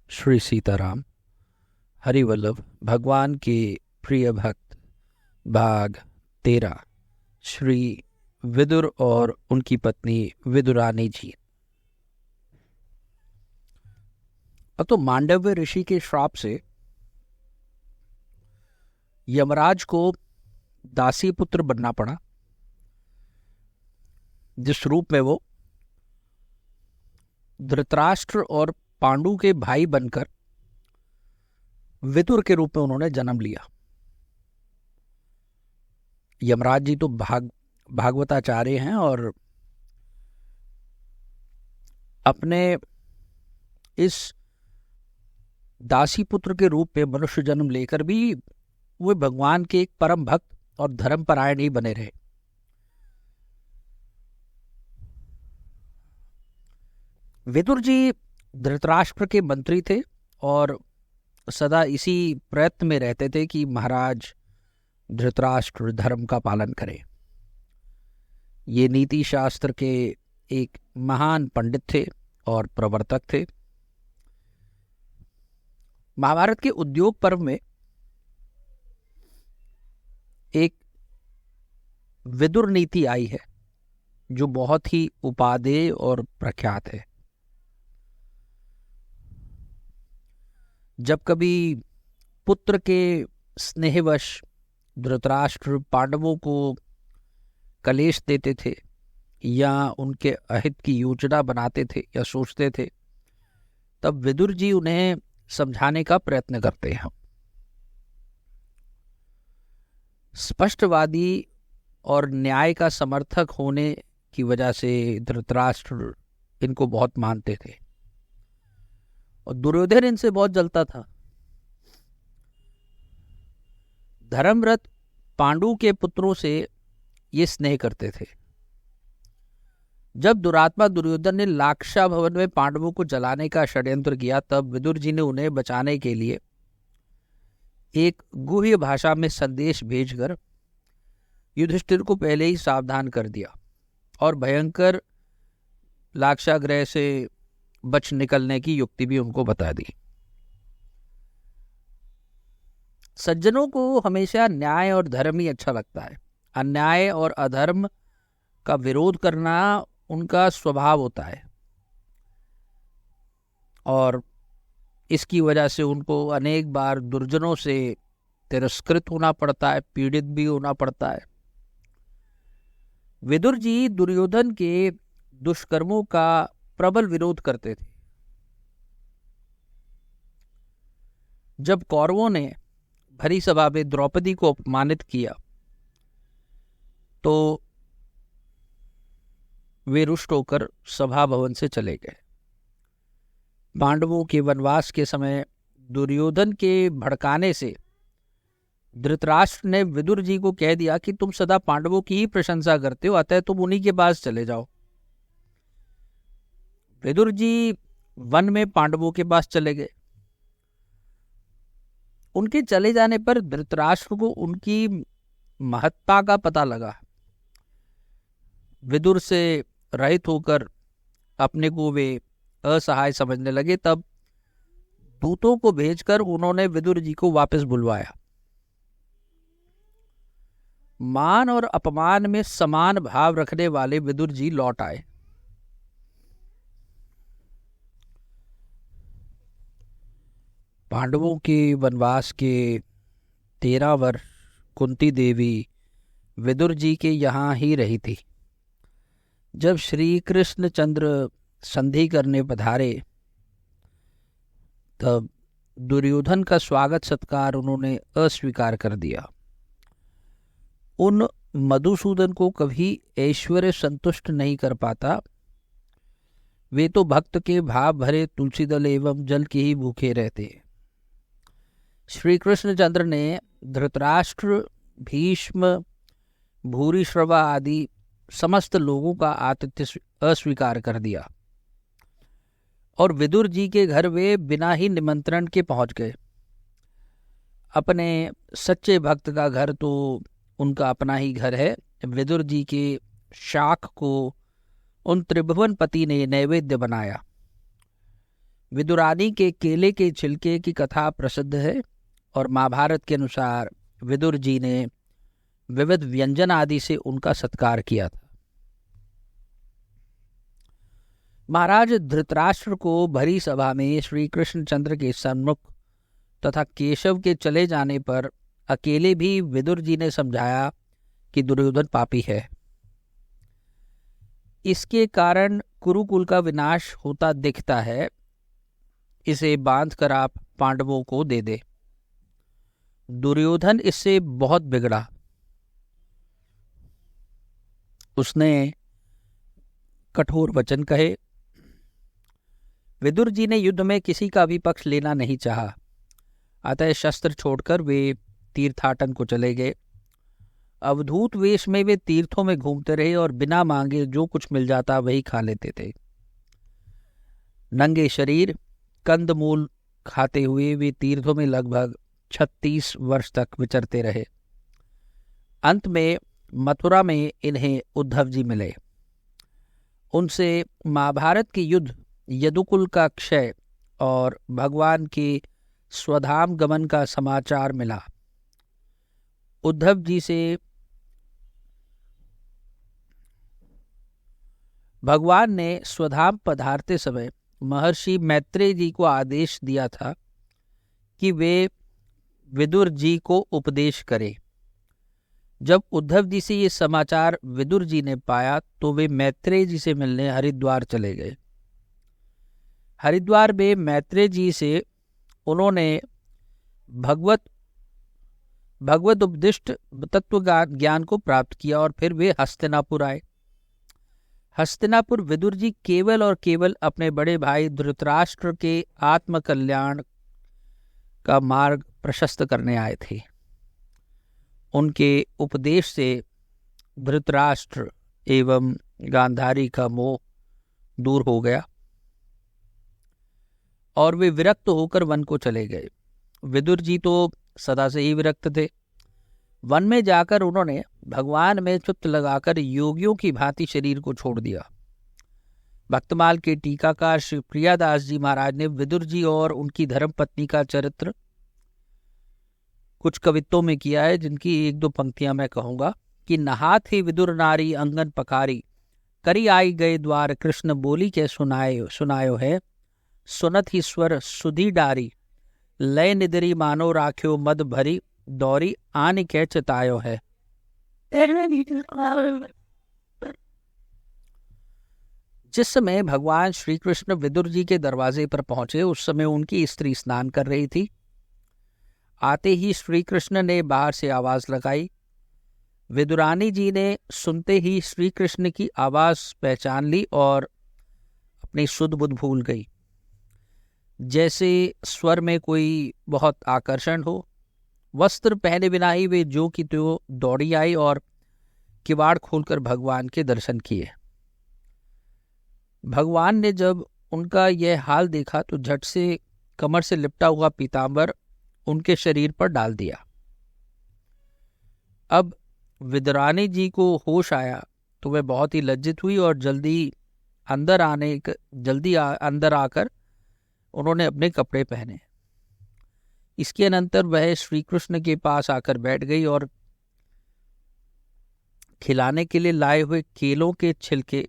श्री सीताराम हरिवल्लभ भगवान के प्रिय भक्त। भाग 13। श्री विदुर और उनकी पत्नी विदुरानी जी। तो मांडव्य ऋषि के श्राप से यमराज को दासी पुत्र बनना पड़ा, जिस रूप में वो धृतराष्ट्र और पांडु के भाई बनकर विदुर के रूप में उन्होंने जन्म लिया। यमराज जी तो भागवताचार्य हैं और अपने इस दासी पुत्र के रूप में मनुष्य जन्म लेकर भी वे भगवान के एक परम भक्त और धर्मपरायण ही बने रहे। विदुर जी धृतराष्ट्र के मंत्री थे और सदा इसी प्रयत्न में रहते थे कि महाराज धृतराष्ट्र धर्म का पालन करे। ये नीति शास्त्र के एक महान पंडित थे और प्रवर्तक थे। महाभारत के उद्योग पर्व में एक विदुर नीति आई है जो बहुत ही उपादेय और प्रख्यात है। जब कभी पुत्र के स्नेहवश धृतराष्ट्र पांडवों को कलेश देते थे या उनके अहित की योजना बनाते थे या सोचते थे, तब विदुर जी उन्हें समझाने का प्रयत्न करते हैं। स्पष्टवादी और न्याय का समर्थक होने की वजह से धृतराष्ट्र इनको बहुत मानते थे और दुर्योधन इनसे बहुत जलता था। धर्मरत पांडु के पुत्रों से ये स्नेह करते थे। जब दुरात्मा दुर्योधन ने लाक्षा भवन में पांडवों को जलाने का षड्यंत्र किया, तब विदुर जी ने उन्हें बचाने के लिए एक गुह्य भाषा में संदेश भेजकर युधिष्ठिर को पहले ही सावधान कर दिया और भयंकर लाक्षागृह से बच निकलने की युक्ति भी उनको बता दी। सज्जनों को हमेशा न्याय और धर्म ही अच्छा लगता है। अन्याय और अधर्म का विरोध करना उनका स्वभाव होता है और इसकी वजह से उनको अनेक बार दुर्जनों से तिरस्कृत होना पड़ता है, पीड़ित भी होना पड़ता है। विदुर जी दुर्योधन के दुष्कर्मों का प्रबल विरोध करते थे। जब कौरवों ने भरी सभा में द्रौपदी को अपमानित किया तो वे रुष्ट होकर सभा भवन से चले गए। पांडवों के वनवास के समय दुर्योधन के भड़काने से धृतराष्ट्र ने विदुर जी को कह दिया कि तुम सदा पांडवों की ही प्रशंसा करते हो, अतः तुम उन्हीं के पास चले जाओ। विदुर जी वन में पांडवों के पास चले गए। उनके चले जाने पर धृतराष्ट्र को उनकी महत्ता का पता लगा। विदुर से रहित होकर अपने को वे असहाय समझने लगे। तब दूतों को भेजकर उन्होंने विदुर जी को वापस बुलवाया। मान और अपमान में समान भाव रखने वाले विदुर जी लौट आए। पांडवों के वनवास के 13 वर्ष कुंती देवी विदुर जी के यहाँ ही रही थी। जब श्री कृष्ण चंद्र संधि करने पधारे, तब दुर्योधन का स्वागत सत्कार उन्होंने अस्वीकार कर दिया। उन मधुसूदन को कभी ऐश्वर्य संतुष्ट नहीं कर पाता। वे तो भक्त के भाव भरे तुलसी दल एवं जल के ही भूखे रहते। श्री कृष्णचंद्र ने धृतराष्ट्र, भीष्म, भूरिश्रवा आदि समस्त लोगों का आतिथ्य अस्वीकार कर दिया और विदुर जी के घर वे बिना ही निमंत्रण के पहुंच गए। अपने सच्चे भक्त का घर तो उनका अपना ही घर है। विदुर जी के शाख को उन त्रिभुवन पति ने नैवेद्य बनाया। विदुरानी के केले के छिलके की कथा प्रसिद्ध है और महाभारत के अनुसार विदुर जी ने विविध व्यंजन आदि से उनका सत्कार किया था। महाराज धृतराष्ट्र को भरी सभा में श्री कृष्णचंद्र के सन्मुख तथा केशव के चले जाने पर अकेले भी विदुर जी ने समझाया कि दुर्योधन पापी है। इसके कारण कुरुकुल का विनाश होता दिखता है, इसे बांधकर आप पांडवों को दे दे। दुर्योधन इससे बहुत बिगड़ा। उसने कठोर वचन कहे। विदुर जी ने युद्ध में किसी का भी पक्ष लेना नहीं चाहा, अतः शस्त्र छोड़कर वे तीर्थाटन को चले गए। अवधूत वेश में वे तीर्थों में घूमते रहे और बिना मांगे जो कुछ मिल जाता वही खा लेते थे। नंगे शरीर कंदमूल खाते हुए वे तीर्थों में लगभग 36 वर्ष तक विचरते रहे। अंत में मथुरा में इन्हें उद्धव जी मिले। उनसे महाभारत के युद्ध, यदुकुल का क्षय और भगवान के स्वधाम गमन का समाचार मिला। उद्धव जी से भगवान ने स्वधाम पधारते समय महर्षि मैत्रेय जी को आदेश दिया था कि वे विदुर जी को उपदेश करें। जब उद्धव जी से ये समाचार विदुर जी ने पाया तो वे मैत्रेय जी से मिलने हरिद्वार चले गए। हरिद्वार में मैत्रेय जी से उन्होंने भगवत उपदिष्ट तत्व ज्ञान को प्राप्त किया और फिर वे हस्तिनापुर आए। हस्तिनापुर विदुर जी केवल और केवल अपने बड़े भाई धृतराष्ट्र के आत्मकल्याण का मार्ग प्रशस्त करने आए थे। उनके उपदेश से धृतराष्ट्र एवं गांधारी का मोह दूर हो गया और वे विरक्त होकर वन को चले गए। विदुर जी तो सदा से ही विरक्त थे। वन में जाकर उन्होंने भगवान में चित्त लगाकर योगियों की भांति शरीर को छोड़ दिया। भक्तमाल के टीकाकार श्री प्रियादास जी महाराज ने विदुर जी और उनकी धर्मपत्नी का चरित्र कुछ कवित्तों में किया है, जिनकी एक दो पंक्तियां मैं कहूंगा कि नहात ही विदुर नारी अंगन पकारी, करी आई गए द्वार कृष्ण बोली के सुनायो है, सुनत ही स्वर सुधी डारी, लय निदरी मानो राख्यो मद भरी, दौरी आन के चितायो है। जिस समय भगवान श्री कृष्ण विदुर जी के दरवाजे पर पहुंचे उस समय उनकी स्त्री स्नान कर रही थी। आते ही श्री कृष्ण ने बाहर से आवाज लगाई। विदुरानी जी ने सुनते ही श्री कृष्ण की आवाज पहचान ली और अपनी सुध बुध भूल गई। जैसे स्वर में कोई बहुत आकर्षण हो, वस्त्र पहने बिना ही वे जो की त्यों दौड़ी आई और किवाड़ खोलकर भगवान के दर्शन किए। भगवान ने जब उनका यह हाल देखा तो झट से कमर से लिपटा हुआ पीतांबर उनके शरीर पर डाल दिया। अब विदुरानी जी को होश आया तो वह बहुत ही लज्जित हुई और जल्दी अंदर आकर उन्होंने अपने कपड़े पहने। इसके अनंतर वह श्री कृष्ण के पास आकर बैठ गई और खिलाने के लिए लाए हुए केलों के छिलके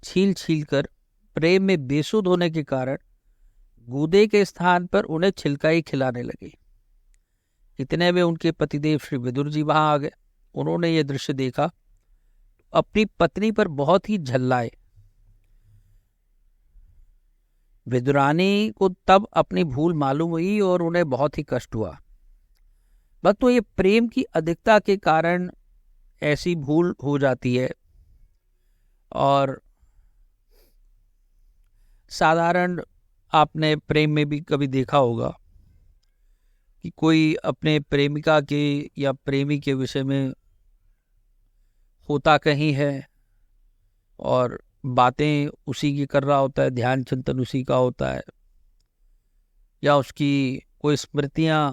छील कर प्रेम में बेसुध होने के कारण गूदे के स्थान पर उन्हें छिलका ही खिलाने लगी। इतने में उनके पतिदेव श्री विदुर जी वहां आ गए। उन्होंने यह दृश्य देखा, अपनी पत्नी पर बहुत ही झल्लाए। विदुरानी को तब अपनी भूल मालूम हुई और उन्हें बहुत ही कष्ट हुआ। बस तो ये प्रेम की अधिकता के कारण ऐसी भूल हो जाती है। और साधारण आपने प्रेम में भी कभी देखा होगा कि कोई अपने प्रेमिका के या प्रेमी के विषय में होता कहीं है और बातें उसी की कर रहा होता है, ध्यान चिंतन उसी का होता है, या उसकी कोई स्मृतियां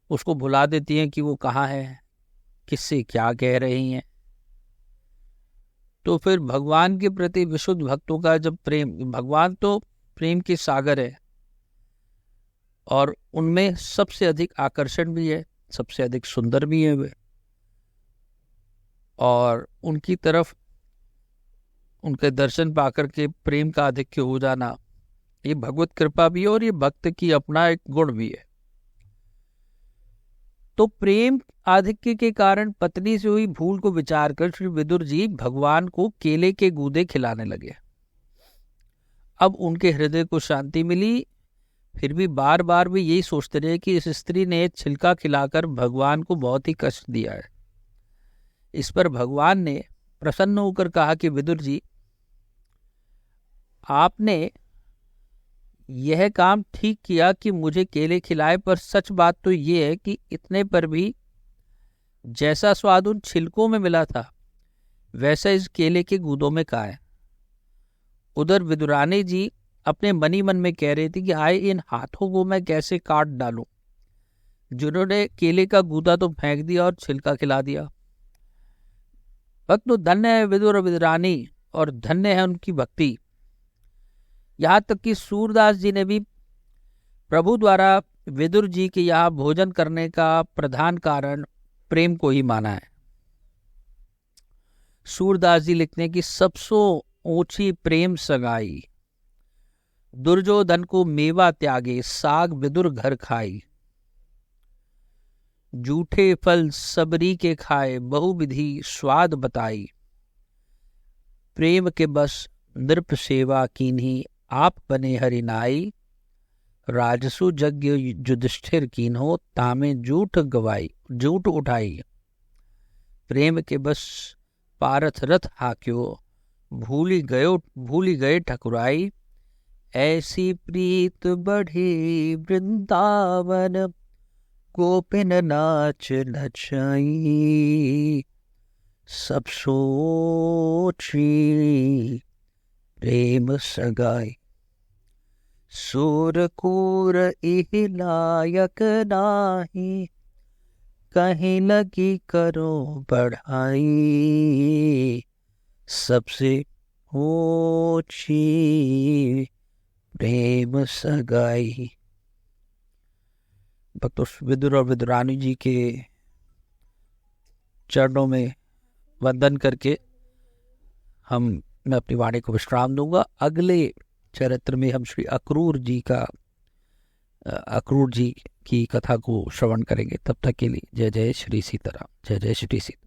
उसको भुला देती हैं कि वो कहाँ है, किससे क्या कह रही हैं। तो फिर भगवान के प्रति विशुद्ध भक्तों का जब प्रेम, भगवान तो प्रेम के सागर है और उनमें सबसे अधिक आकर्षण भी है, सबसे अधिक सुंदर भी है वे, और उनकी तरफ उनके दर्शन पाकर के प्रेम का आधिक्य हो जाना, ये भगवत कृपा भी है और ये भक्त की अपना एक गुण भी है। तो प्रेम आधिक्य के कारण पत्नी से हुई भूल को विचार कर श्री विदुर जी भगवान को केले के गूदे खिलाने लगे। अब उनके हृदय को शांति मिली, फिर भी बार बार भी यही सोचते रहे कि इस स्त्री ने छिलका खिलाकर भगवान को बहुत ही कष्ट दिया है। इस पर भगवान ने प्रसन्न होकर कहा कि विदुर जी, आपने यह काम ठीक किया कि मुझे केले खिलाए, पर सच बात तो ये है कि इतने पर भी जैसा स्वाद उन छिलकों में मिला था वैसा इस केले के गूदों में कहाँ है। उधर विदुरानी जी अपने मनी मन में कह रही थी कि हाय, इन हाथों को मैं कैसे काट डालूं, जिन्होंने केले का गूदा तो फेंक दिया और छिलका खिला दिया। भक्त तो धन्य है विदुर और विदुरानी, और धन्य है उनकी भक्ति। यहाँ तक कि सूरदास जी ने भी प्रभु द्वारा विदुर जी के यहाँ भोजन करने का प्रधान कारण प्रेम को ही माना है। सूरदास जी लिखते हैं कि सबसो ऊंची प्रेम सगाई, दुर्योधन को मेवा त्यागे, साग विदुर घर खाई। जूठे फल सबरी के खाए, बहुविधि स्वाद बताई। प्रेम के बस नृप सेवा कीन्ही, आप बने हरिनाई। राजसु यज्ञ युधिष्ठिर कीन्हो, तामे जूठ उठाई। प्रेम के बस पारथ रथ हाक्यो, भूली गए ठकुराई। ऐसी प्रीत बढ़ी वृंदावन, गोपिन नाच नचाई। सब सोची प्रेम सगाई, सूरकूर इहि लायक नाही। कहीं लगी करो बढ़ाई, सबसे ऊंची प्रेम सगाई। भक्तों, विदुर और विदुरानी जी के चरणों में वंदन करके मैं अपनी वाणी को विश्राम दूंगा। अगले चरित्र में हम श्री अक्रूर जी की कथा को श्रवण करेंगे। तब तक के लिए जय जय श्री सीताराम, जय जय श्री सीताराम।